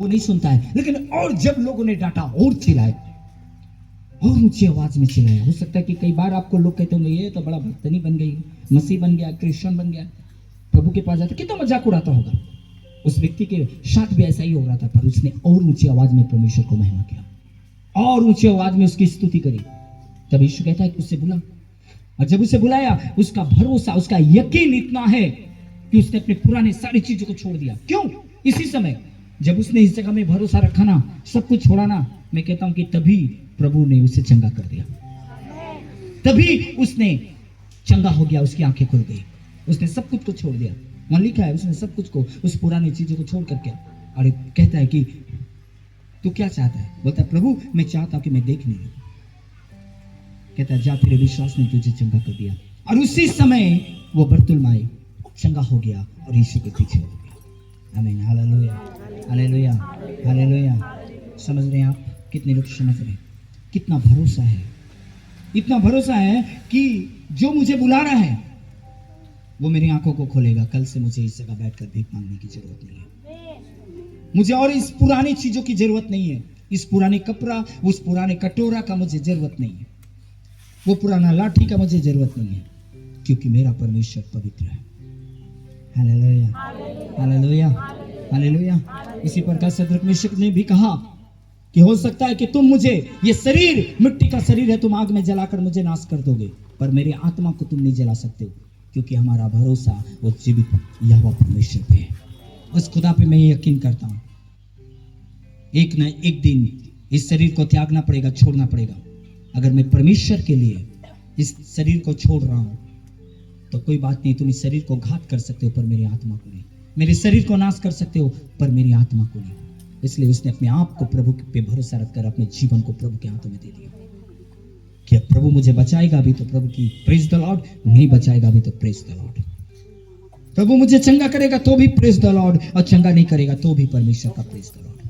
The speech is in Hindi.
वो नहीं सुनता है। लेकिन और जब लोगों ने डांटा और चिल्लाए और ऊंची आवाज में चिल्लाया, हो सकता है कि कई बार आपको लोग कहते होंगे ये तो बड़ा भक्तनी बन गई, मसीह बन गया, क्रिश्चियन बन गया, प्रभु के पास जाता, कितना मजाक उड़ाता होगा। उस व्यक्ति के साथ भी ऐसा ही हो रहा था, पर उसने और ऊंची आवाज में परमेश्वर को महिमा किया और ऊंची आवाज में उसकी स्तुति करी। तब यीशु कहता है कि उससे बुला, और जब उसे बुलाया उसका भरोसा, उसका यकीन इतना है कि उसने अपने पुराने सारी चीजों को छोड़ दिया। क्यों? इसी समय जब उसने इस जगह में भरोसा रखा ना, सब कुछ छोड़ा ना, मैं कहता हूं कि तभी प्रभु ने उसे चंगा कर दिया, तभी उसने चंगा हो गया, उसकी आंखें खुल गई, उसने सब कुछ को छोड़ दिया। वहां लिखा है उसने सब कुछ को, उस पुरानी चीजों को छोड़ करके, और कहता है कि तू क्या चाहता है? बोलता है प्रभु मैं चाहता हूं कि मैं देख नहीं लूं। कहता है जा, तेरे विश्वास ने तुझे चंगा कर दिया। और उसी समय वो बर्तुलमाई चंगा हो गया और यीशु के पीछे हो गया। आमीन, हालेलुया, हालेलुया, हालेलुया। समझ रहे हैं आप? कितने लोग समझ रहे हैं? कितना भरोसा है, इतना भरोसा है कि जो मुझे बुला रहा है वो मेरी आंखों को खोलेगा। कल से मुझे इस जगह बैठकर भीख मांगने की जरूरत नहीं है, मुझे और इस पुरानी चीजों की जरूरत नहीं है, इस पुराने कपड़ा, उस पुराने कटोरा का मुझे जरूरत नहीं है, वो पुराना लाठी का मुझे जरूरत नहीं है, क्योंकि मेरा परमेश्वर पवित्र है। Hallelujah, hallelujah, hallelujah. इसी प्रकार सदरक मेशक ने भी कहा कि हो सकता है कि तुम मुझे, ये शरीर मिट्टी का शरीर है, तुम आग में जलाकर मुझे नाश कर दोगे, पर मेरी आत्मा को तुम नहीं जला सकते हो, क्योंकि हमारा भरोसा वो जीवित यहोवा परमेश्वर पे है। उस खुदा पे मैं यकीन करता हूं एक न एक दिन इस शरीर को त्यागना पड़ेगा, छोड़ना पड़ेगा। अगर मैं परमेश्वर के लिए इस शरीर को छोड़ रहा हूं तो कोई बात नहीं, तुम इस शरीर को घात कर सकते हो पर मेरी आत्मा को नहीं, मेरे शरीर को नाश कर सकते हो पर मेरी आत्मा को नहीं। इसलिए उसने अपने आप को प्रभु पे भरोसा रखकर अपने जीवन को प्रभु के हाथों में दे दिया कि अब प्रभु मुझे बचाएगा भी तो प्रभु की प्रेज द लॉर्ड, नहीं बचाएगा भी तो प्रेज द लॉर्ड। प्रभु मुझे चंगा करेगा तो भी प्रेज द लॉर्ड, और चंगा नहीं करेगा तो भी परमेश्वर का प्रेज द लॉर्ड।